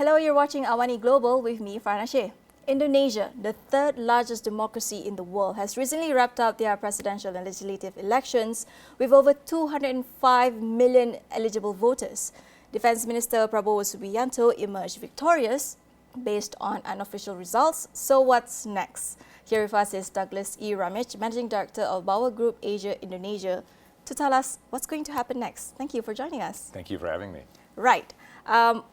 Hello, you're watching AWANI Global with me, Ramage. Indonesia, the third largest democracy in the world, has recently wrapped up their presidential and legislative elections with over 205 million eligible voters. Defence Minister Prabowo Subianto emerged victorious based on unofficial results. So what's next? Here with us is Douglas E. Ramage, Managing Director of Bauer Group Asia Indonesia, to tell us what's going to happen next. Thank you for joining us. Thank you for having me. Right.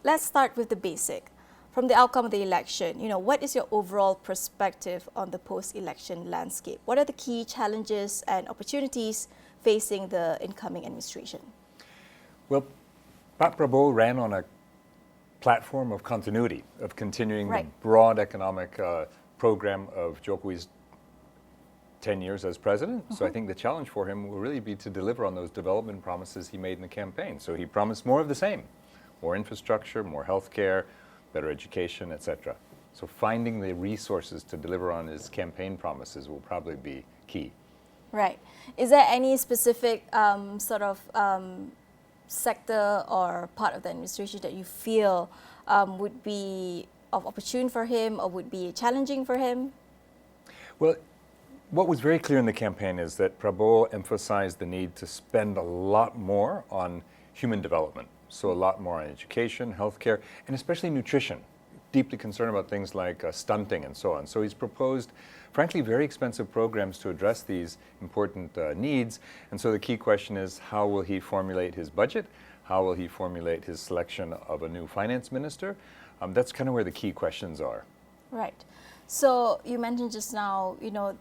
Let's start with the basic. From the outcome of the election, what is your overall perspective on the post-election landscape? What are the key challenges and opportunities facing the incoming administration? Well, Pak Prabowo ran on a platform of continuity, of continuing the broad economic program of Jokowi's 10 years as president. So I think the challenge for him will really be to deliver on those development promises he made in the campaign. So he promised more of the same, more infrastructure, more healthcare, better education, etc. So finding the resources to deliver on his campaign promises will probably be key. Right. Is there any specific sector or part of the administration that you feel would be of opportune for him or would be challenging for him? Well, what was very clear in the campaign is that Prabowo emphasized the need to spend a lot more on human development. So a lot more on education, healthcare, and especially nutrition. Deeply concerned about things like stunting and so on. So he's proposed, frankly, very expensive programs to address these important needs. And so the key question is, how will he formulate his budget? How will he formulate his selection of a new finance minister? That's kind of where the key questions are. Right. So you mentioned just now,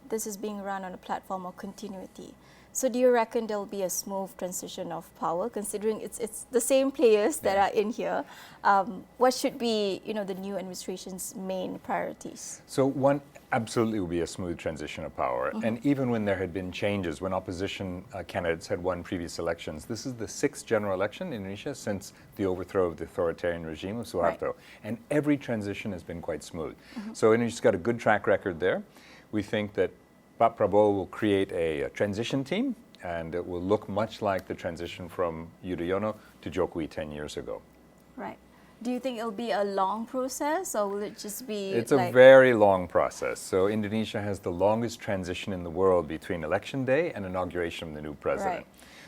this is being run on a platform of continuity. So do you reckon there will be a smooth transition of power, considering it's the same players that are in here? What should be, the new administration's main priorities? So one absolutely will be a smooth transition of power. And even when there had been changes, when opposition candidates had won previous elections, this is the 6th general election in Indonesia since the overthrow of the authoritarian regime of Suharto. And every transition has been quite smooth. So Indonesia's got a good track record there. We think that Pak Prabowo will create a transition team, and it will look much like the transition from Yudhoyono to Jokowi 10 years ago. Right. Do you think it'll be a long process, or will it just be It's a very long process. So Indonesia has the longest transition in the world between election day and inauguration of the new president.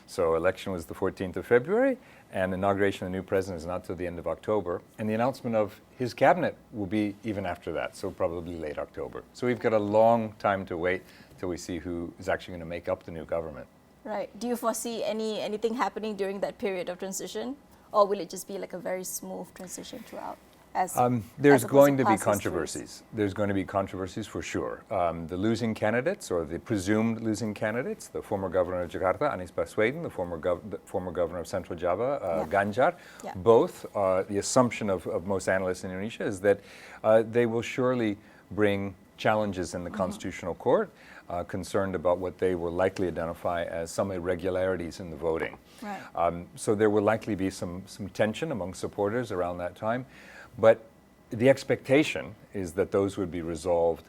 So election was the 14th of February, and inauguration of the new president is not till the end of October. And the announcement of his cabinet will be even after that, so probably late October. So we've got a long time to wait till we see who is actually going to make up the new government. Right. Do you foresee anything happening during that period of transition? Or will it just be like a very smooth transition throughout? There's going to be controversies. There's going to be controversies for sure. The losing candidates, or the presumed losing candidates, the former governor of Jakarta, Anies Baswedan, the former governor of Central Java, Ganjar, both, the assumption of most analysts in Indonesia is that they will surely bring challenges in the Constitutional Court, concerned about what they will likely identify as some irregularities in the voting. So there will likely be some tension among supporters around that time. But the expectation is that those would be resolved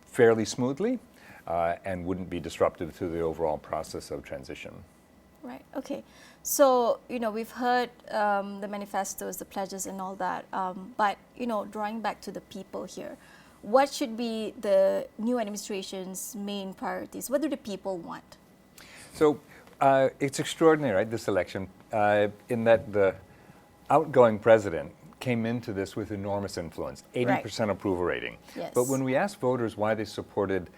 fairly smoothly and wouldn't be disruptive to the overall process of transition. Right. Okay. So, we've heard the manifestos, the pledges and all that, but, drawing back to the people here, what should be the new administration's main priorities? What do the people want? So it's extraordinary, right, this election, in that the outgoing president came into this with enormous influence, 80% approval rating. But when we asked voters why they supported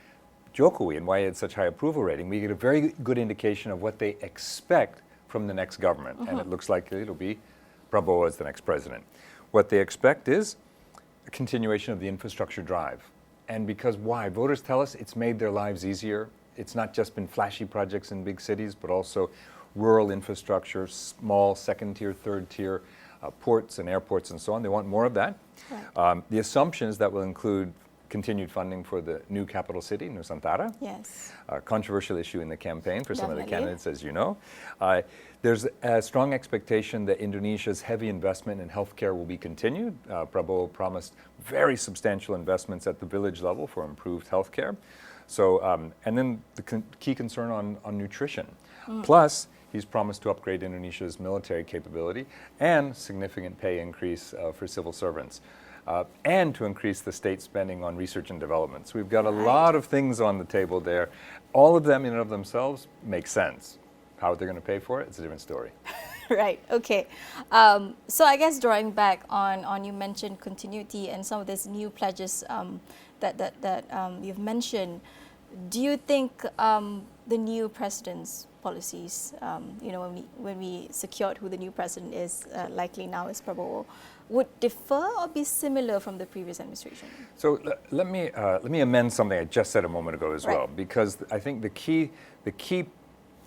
Jokowi and why he had such high approval rating, we get a very good indication of what they expect from the next government. And it looks like it'll be Prabowo as the next president. What they expect is a continuation of the infrastructure drive. And because why? Voters tell us it's made their lives easier. It's not just been flashy projects in big cities, but also rural infrastructure, small second-tier, third-tier ports and airports and so on. They want more of that. The assumptions that will include continued funding for the new capital city, Nusantara. A controversial issue in the campaign for some of the candidates, as you know. There's a strong expectation that Indonesia's heavy investment in healthcare will be continued. Prabowo promised very substantial investments at the village level for improved healthcare. So, and then the key concern on nutrition. Plus, he's promised to upgrade Indonesia's military capability and significant pay increase for civil servants. And to increase the state spending on research and development. So we've got a lot of things on the table there. All of them in and of themselves make sense. How they're going to pay for it, it's a different story. Right, okay. So I guess drawing back on you mentioned continuity and some of these new pledges that you've mentioned, do you think the new president's policies, when we secured who the new president is, likely now is Prabowo, would differ or be similar from the previous administration? So let me amend something I just said a moment ago as well, because I think the key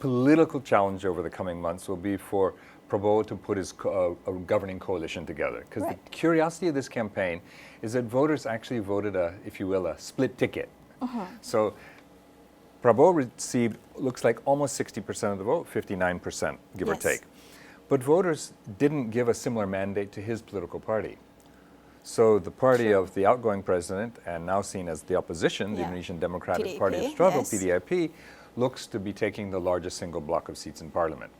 political challenge over the coming months will be for Prabowo to put his a governing coalition together. Because the curiosity of this campaign is that voters actually voted if you will, a split ticket. So Prabowo received, looks like almost 60% of the vote, 59%, give or take. But voters didn't give a similar mandate to his political party. So the party of the outgoing president, and now seen as the opposition, the Indonesian Democratic Party of Struggle, PDIP, looks to be taking the largest single block of seats in parliament.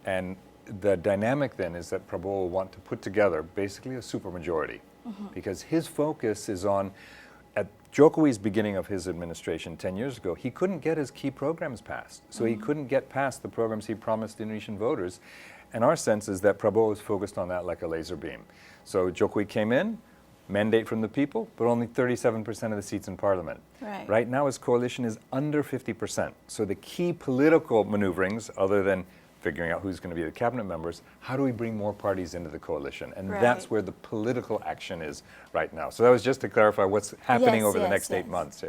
And the dynamic then is that Prabowo will want to put together basically a supermajority, because his focus is on, at Jokowi's beginning of his administration 10 years ago, he couldn't get his key programs passed. So he couldn't get past the programs he promised Indonesian voters. And our sense is that Prabowo is focused on that like a laser beam. So Jokowi came in, mandate from the people, but only 37% of the seats in parliament. Right now his coalition is under 50%. So the key political maneuverings, other than figuring out who's going to be the cabinet members, how do we bring more parties into the coalition? And that's where the political action is right now. So that was just to clarify what's happening over the next 8 months.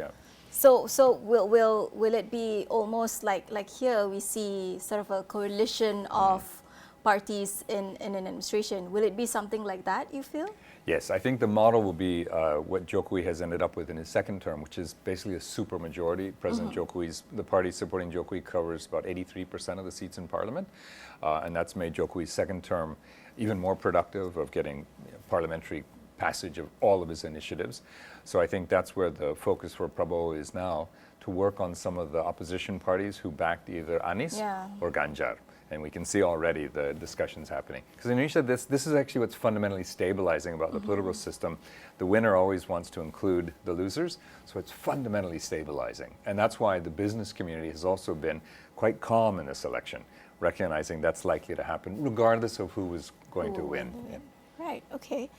So will it be almost like here we see sort of a coalition of parties in an administration? Will it be something like that, you feel? Yes, I think the model will be what Jokowi has ended up with in his second term, which is basically a supermajority. President Jokowi's, the party supporting Jokowi covers about 83% of the seats in parliament, and that's made Jokowi's second term even more productive of getting parliamentary passage of all of his initiatives. So I think that's where the focus for Prabowo is now, to work on some of the opposition parties who backed either Anies or Ganjar. And we can see already the discussions happening. Because in Indonesia, this is actually what's fundamentally stabilizing about the political system. The winner always wants to include the losers, so it's fundamentally stabilizing. And that's why the business community has also been quite calm in this election, recognizing that's likely to happen regardless of who was going to win. Right, okay.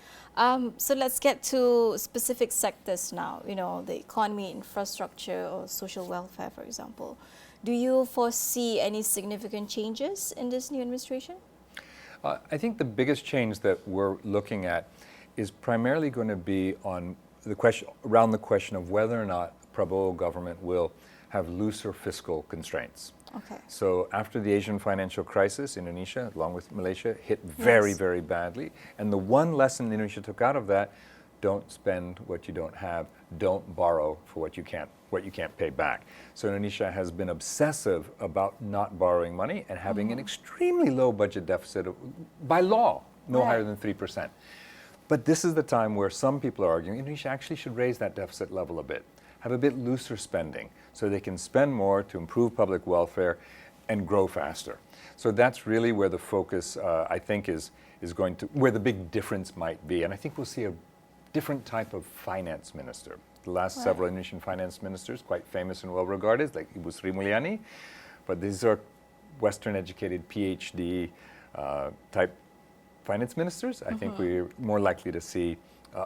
So let's get to specific sectors now, the economy, infrastructure, or social welfare, for example. Do you foresee any significant changes in this new administration? I think the biggest change that we're looking at is primarily going to be on the question, around the question of whether or not Prabowo government will have looser fiscal constraints. So after the Asian financial crisis, Indonesia, along with Malaysia, hit very, very badly. And the one lesson Indonesia took out of that: don't spend what you don't have, don't borrow for what you can't pay back. So Indonesia has been obsessive about not borrowing money and having an extremely low budget deficit by law, no higher than 3%. But this is the time where some people are arguing Indonesia actually should raise that deficit level a bit, have a bit looser spending, so they can spend more to improve public welfare and grow faster. So that's really where the focus, I think, is going to, where the big difference might be. And I think we'll see a different type of finance minister. The last several Indonesian finance ministers, quite famous and well regarded, like Ibu Sri Mulyani, but these are Western educated PhD type finance ministers. I think we're more likely to see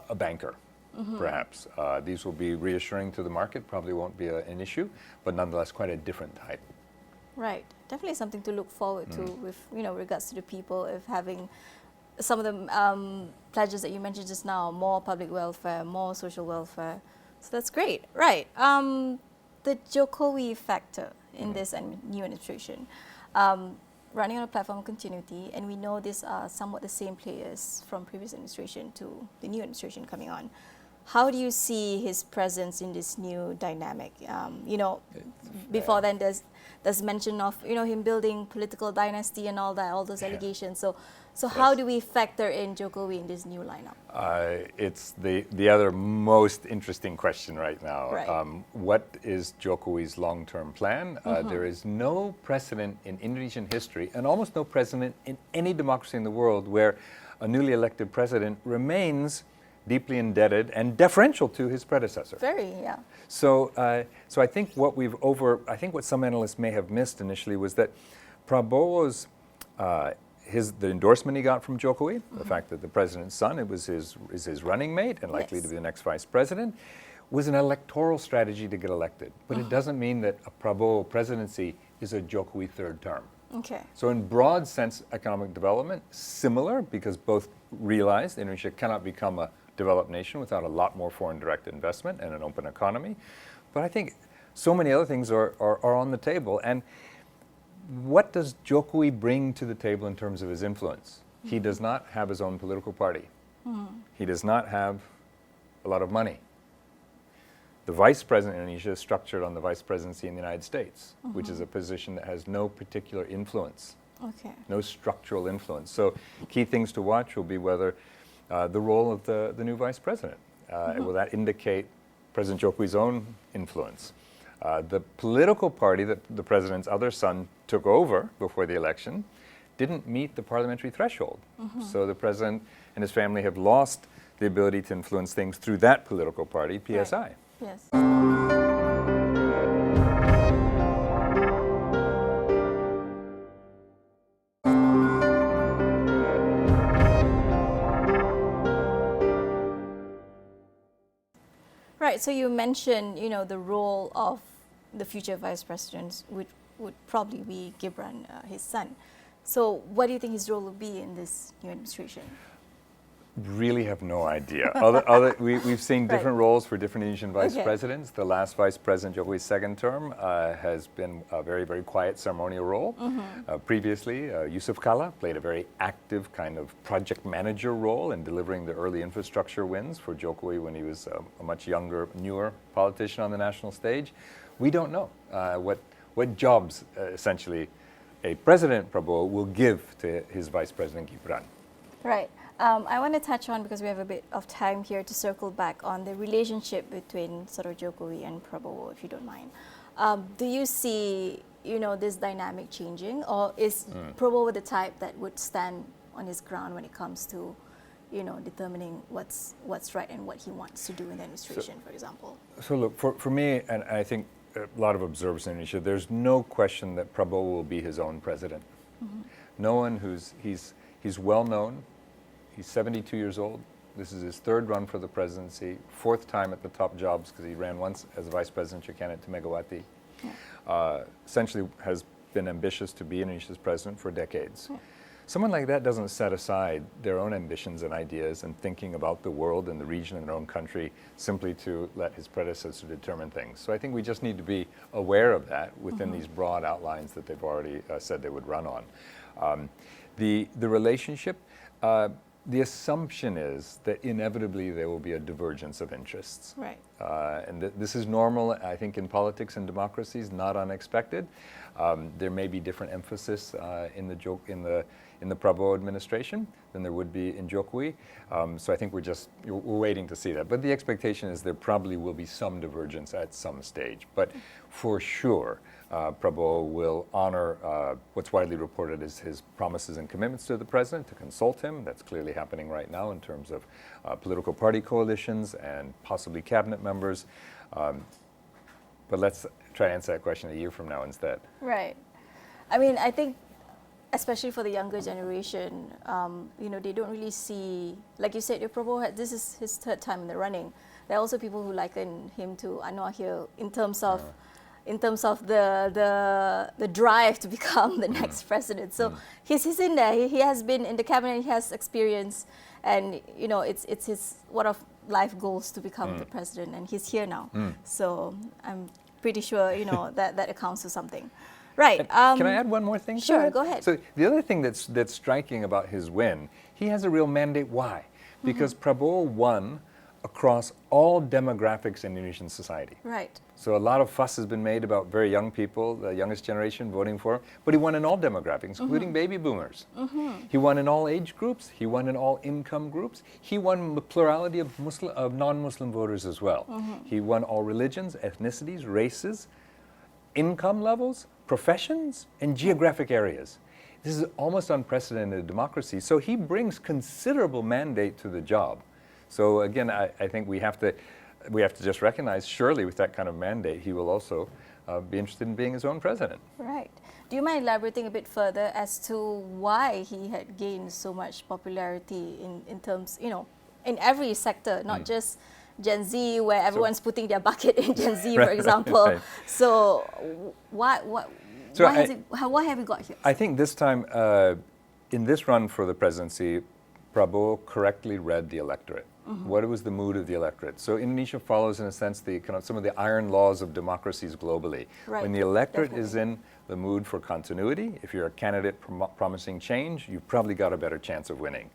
a banker, perhaps. These will be reassuring to the market, probably won't be an issue, but nonetheless quite a different type. Right, definitely something to look forward to with regards to the people, of having some of the pledges that you mentioned just now, more public welfare, more social welfare. So that's great. Right. The Jokowi factor in this new administration, running on a platform of continuity, and we know these are somewhat the same players from previous administration to the new administration coming on. How do you see his presence in this new dynamic? Before then there's mention of him building political dynasty and all that, all those allegations. So how do we factor in Jokowi in this new lineup? It's the other most interesting question right now. Right. What is Jokowi's long-term plan? There is no precedent in Indonesian history, and almost no precedent in any democracy in the world, where a newly elected president remains deeply indebted and deferential to his predecessor. Very, yeah. So I think what some analysts may have missed initially was that Prabowo's the endorsement he got from Jokowi, the fact that the president's son is his running mate and likely to be the next vice president, was an electoral strategy to get elected. But it doesn't mean that a Prabowo presidency is a Jokowi third term. Okay. So in broad sense, economic development, similar, because both realized Indonesia cannot become a developed nation without a lot more foreign direct investment and an open economy. But I think so many other things are on the table. And what does Jokowi bring to the table in terms of his influence? He does not have his own political party. He does not have a lot of money. The vice president of Indonesia is structured on the vice presidency in the United States, which is a position that has no particular influence, no structural influence. So key things to watch will be whether the role of the new vice president. Will that indicate President Jokowi's own influence? The political party that the president's other son took over before the election didn't meet the parliamentary threshold. So the president and his family have lost the ability to influence things through that political party, PSI. Right. Yes. Right, so you mentioned, the role of the future vice president would probably be Gibran, his son. So what do you think his role will be in this new administration? Really have no idea. We've seen different roles for different Indonesian vice presidents. The last vice president, Jokowi's second term, has been a very, very quiet ceremonial role. Previously, Yusuf Kalla played a very active kind of project manager role in delivering the early infrastructure wins for Jokowi when he was a much younger, newer politician on the national stage. We don't know what jobs, essentially, a President Prabowo will give to his vice president, Gibran. Right. I want to touch on, because we have a bit of time here, to circle back on the relationship between sort of Jokowi and Prabowo, if you don't mind. Do you see, this dynamic changing, or is Prabowo the type that would stand on his ground when it comes to, determining what's right and what he wants to do in the administration, for example? So look, for me, and I think a lot of observers in Indonesia, there's no question that Prabowo will be his own president. No one he's well known. He's 72 years old. This is his third run for the presidency, fourth time at the top jobs, because he ran once as a vice presidential candidate to Megawati. Essentially has been ambitious to be Indonesia's president for decades. Someone like that doesn't set aside their own ambitions and ideas and thinking about the world and the region and their own country simply to let his predecessor determine things. So I think we just need to be aware of that within these broad outlines that they've already said they would run on. The relationship, the assumption is that inevitably there will be a divergence of interests. Right. And this is normal, I think, in politics and democracies, not unexpected. There may be different emphasis in the Prabowo administration than there would be in Jokowi. So I think we're waiting to see that. But the expectation is there probably will be some divergence at some stage. But for sure, Prabowo will honor what's widely reported as his promises and commitments to the president to consult him. That's clearly happening right now in terms of political party coalitions and possibly cabinet members. But let's try to answer that question a year from now instead. Right. I mean, I think, especially for the younger generation, they don't really see, like you said, Prabowo, this is his third time in the running. There are also people who liken him to Anwar here in terms of the drive to become the next president. So he's in there. He has been in the cabinet. He has experience, and it's his one of life goals to become the president, and he's here now. So I'm pretty sure that accounts for something. Right. Can I add one more thing? Sure, go ahead. So the other thing that's striking about his win, he has a real mandate. Why? Because Prabowo won across all demographics in Indonesian society. Right. So a lot of fuss has been made about very young people, the youngest generation voting for him, but he won in all demographics, including baby boomers. He won in all age groups, he won in all income groups, he won the plurality of non-Muslim voters as well. He won all religions, ethnicities, races, income levels, professions, and geographic areas. This is almost unprecedented democracy. So he brings considerable mandate to the job. So again, I think we have to just recognize, surely with that kind of mandate, he will also be interested in being his own president. Right. Do you mind elaborating a bit further as to why he had gained so much popularity in terms, in every sector, not just Gen Z, where everyone's putting their bucket in Gen Z, for example. Right. So why have we got here? I think this time, in this run for the presidency, Prabowo correctly read the electorate. What was the mood of the electorate? So Indonesia follows, in a sense, some of the iron laws of democracies globally. Right. When the electorate is in the mood for continuity, if you're a candidate promising change, you've probably got a better chance of winning.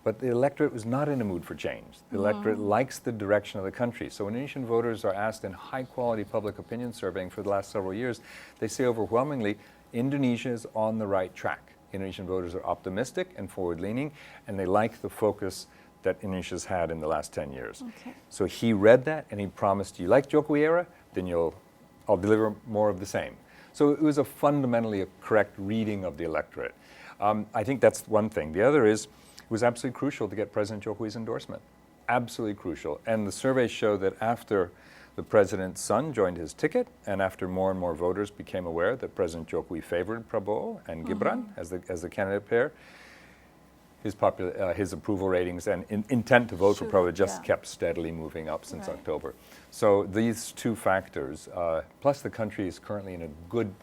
But the electorate was not in a mood for change. The electorate likes the direction of the country. So when Indonesian voters are asked in high-quality public opinion surveying for the last several years, they say overwhelmingly, Indonesia is on the right track. Indonesian voters are optimistic and forward-leaning, and they like the focus that Indonesia's had in the last 10 years. Okay. So he read that, and he promised, you like Jokowi era? Then I'll deliver more of the same. So it was a fundamentally a correct reading of the electorate. I think that's one thing. The other is, it was absolutely crucial to get President Jokowi's endorsement. Absolutely crucial. And the surveys show that after the president's son joined his ticket, and after more and more voters became aware that President Jokowi favored Prabowo and Gibran as the candidate pair, his approval ratings and intent to vote for Prabowo just kept steadily moving up since October. So these two factors, plus the country is currently in a good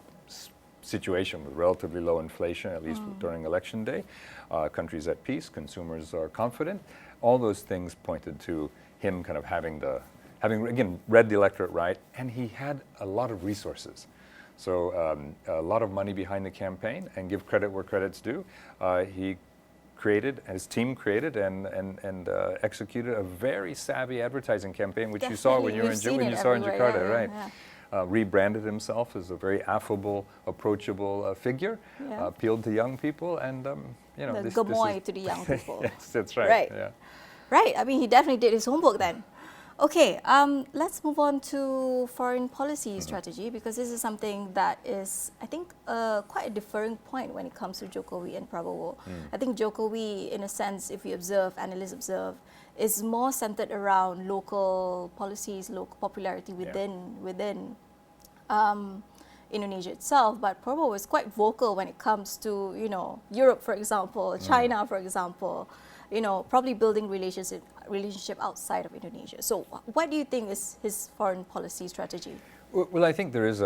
situation with relatively low inflation, at least during election day. Country's at peace, consumers are confident. All those things pointed to him kind of having again read the electorate right, and he had a lot of resources. So a lot of money behind the campaign, and give credit where credit's due. His team created and executed a very savvy advertising campaign, which you saw when you were in Jakarta, right? Rebranded himself as a very affable, approachable figure, appealed to young people, and the gemoy to the young people. Yes, that's right. Right. Yeah. Right. I mean, he definitely did his homework then. Okay, let's move on to foreign policy strategy, because this is something that is, I think, quite a differing point when it comes to Jokowi and Prabowo. I think Jokowi, in a sense, if we analysts observe, is more centered around local policies, local popularity within Indonesia itself. But Prabowo is quite vocal when it comes to, Europe, for example, China, for example. Probably building relationship outside of Indonesia. So what do you think is his foreign policy strategy? Well, I think there is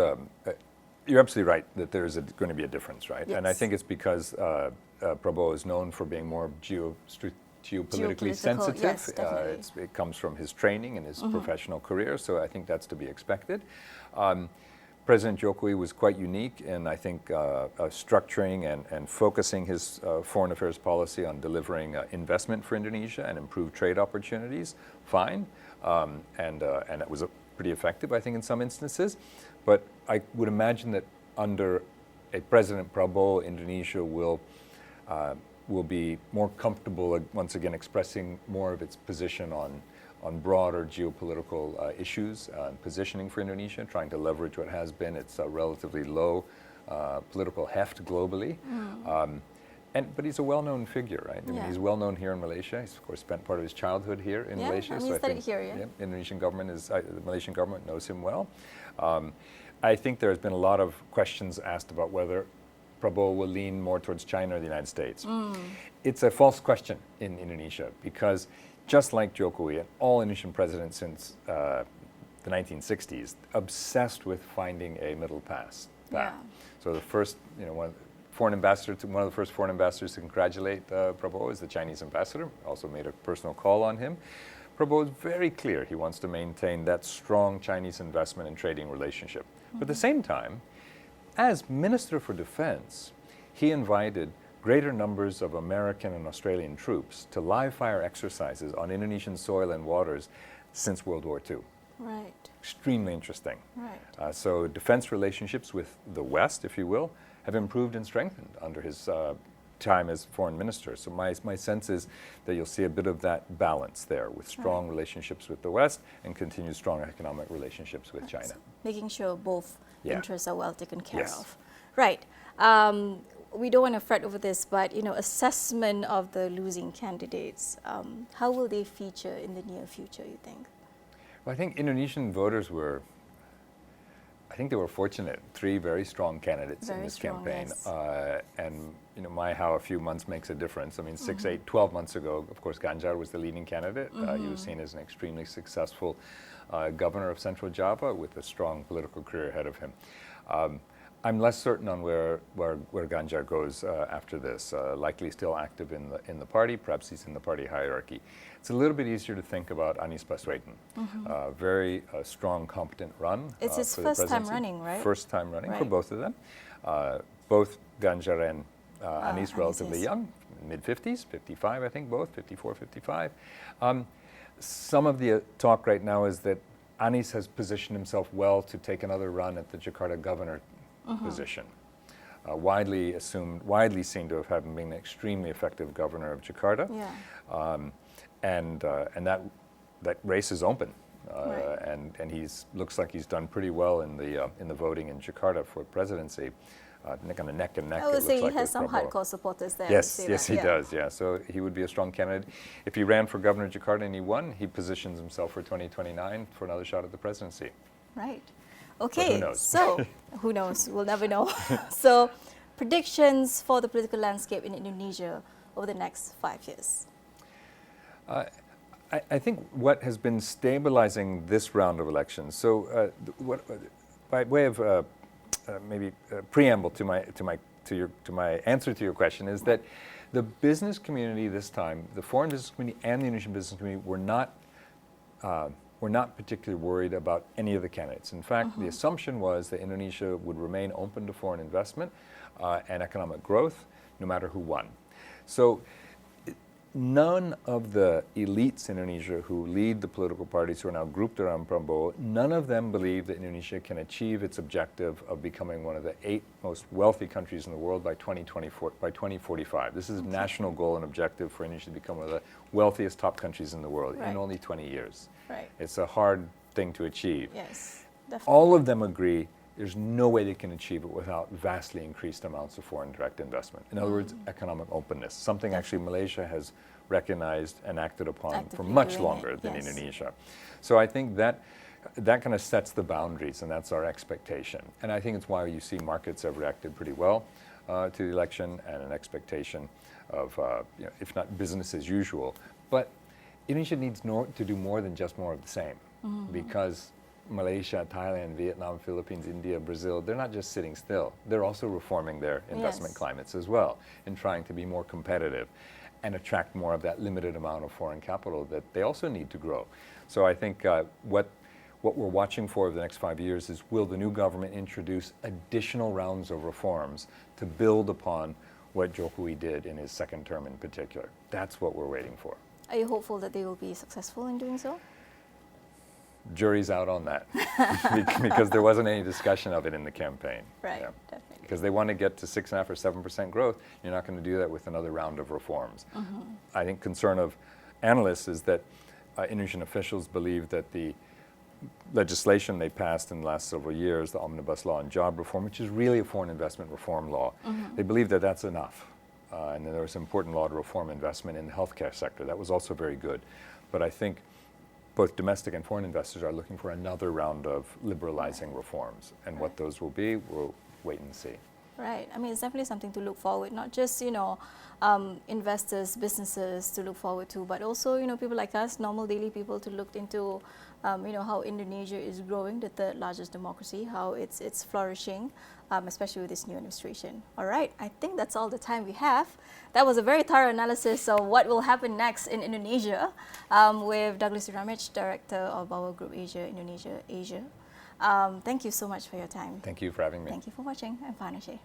you're absolutely right that there is going to be a difference, right? Yes. And I think it's because Prabowo is known for being more geopolitically sensitive. Yes, it comes from his training and his professional career, so I think that's to be expected. President Jokowi was quite unique in, I think, structuring and focusing his foreign affairs policy on delivering investment for Indonesia and improved trade opportunities. Fine, and it was pretty effective, I think, in some instances. But I would imagine that under a President Prabowo, Indonesia will be more comfortable, once again, expressing more of its position on broader geopolitical issues and positioning for Indonesia, trying to leverage what has been its relatively low political heft globally. But he's a well-known figure, right? I mean, he's well-known here in Malaysia. He's, of course, spent part of his childhood here in Malaysia. So I think here, the Malaysian government knows him well. I think there has been a lot of questions asked about whether Prabowo will lean more towards China or the United States. It's a false question in Indonesia, because just like Jokowi and all Indonesian presidents since the 1960s, obsessed with finding a middle path. So the first, one of the first foreign ambassadors to congratulate Prabowo is the Chinese ambassador. Also made a personal call on him. Prabowo is very clear he wants to maintain that strong Chinese investment and trading relationship. But at the same time, as Minister for Defense, he invited greater numbers of American and Australian troops to live fire exercises on Indonesian soil and waters since World War II. Right. Extremely interesting. Right. So defense relationships with the West, if you will, have improved and strengthened under his time as foreign minister. So my sense is that you'll see a bit of that balance there with strong relationships with the West and continued strong economic relationships with China. Making sure both interests are well taken care Yes. of. Right. We don't want to fret over this, but assessment of the losing candidates, how will they feature in the near future, you think? Well, I think Indonesian voters they were fortunate. 3 very strong candidates in this campaign. Yes. And my how a few months makes a difference. I mean, 6, 8, 12 months ago, of course, Ganjar was the leading candidate. He was seen as an extremely successful governor of Central Java with a strong political career ahead of him. I'm less certain on where Ganjar goes after this. Likely still active in the party. Perhaps he's in the party hierarchy. It's a little bit easier to think about Anies Baswedan. Very strong, competent run. It's his for the first time presidency. running, right? First time running for Right. both of them. Both Ganjar and Anies relatively yes. young, mid-50s, 55 I think both, 54, 55. Some of the talk right now is that Anies has positioned himself well to take another run at the Jakarta governor position. Widely seen to have been an extremely effective governor of Jakarta. Yeah. And that race is open. Right. And looks like he's done pretty well in the voting in Jakarta for presidency. Kind of neck and neck. I would say he like has with some Prabowo. hardcore supporters there. Yes, he does. Yeah, so he would be a strong candidate. If he ran for governor of Jakarta and he won, he positions himself for 2029 for another shot at the presidency. Right. But Okay. who knows? So who knows? We'll never know. So predictions for the political landscape in Indonesia over the next 5 years. I think what has been stabilizing this round of elections. So, by way of maybe preamble to my answer to your question, is that the business community this time, the foreign business community and the Indonesian business community, were not particularly worried about any of the candidates. In fact, the assumption was that Indonesia would remain open to foreign investment and economic growth, no matter who won. So. None of the elites in Indonesia who lead the political parties who are now grouped around Prabowo, none of them believe that Indonesia can achieve its objective of becoming one of the 8 most wealthy countries in the world by 2045. This is a national goal and objective for Indonesia to become one of the wealthiest top countries in the world in only 20 years. Right. It's a hard thing to achieve. Yes, definitely. All of them agree there's no way they can achieve it without vastly increased amounts of foreign direct investment. In other words, economic openness, something actually Malaysia has recognized and acted upon for much longer than Indonesia. So I think that kind of sets the boundaries, and that's our expectation. And I think it's why you see markets have reacted pretty well to the election, and an expectation of, if not business as usual. But Indonesia needs to do more than just more of the same, because Malaysia, Thailand, Vietnam, Philippines, India, Brazil, they're not just sitting still. They're also reforming their investment climates as well, and trying to be more competitive and attract more of that limited amount of foreign capital that they also need to grow. So I think what we're watching for over the next 5 years is, will the new government introduce additional rounds of reforms to build upon what Jokowi did in his second term in particular? That's what we're waiting for. Are you hopeful that they will be successful in doing so? Jury's out on that, because there wasn't any discussion of it in the campaign. Right, definitely. Because they want to get to 6.5% or 7% growth. You're not going to do that with another round of reforms. I think concern of analysts is that Indonesian officials believe that the legislation they passed in the last several years, the Omnibus Law on Job Reform, which is really a foreign investment reform law, they believe that that's enough. And then there was an important law to reform investment in the healthcare sector. That was also very good. But I think both domestic and foreign investors are looking for another round of liberalizing reforms. And what those will be, we'll wait and see. Right. I mean, it's definitely something to look forward, not just, investors, businesses to look forward to, but also, people like us, normal daily people, to look into, how Indonesia is growing, the 3rd largest democracy, how it's flourishing, especially with this new administration. All right. I think that's all the time we have. That was a very thorough analysis of what will happen next in Indonesia with Douglas Ramage, Director of our Group Asia, Indonesia, Asia. Thank you so much for your time. Thank you for having me. Thank you for watching. I'm Farnashe.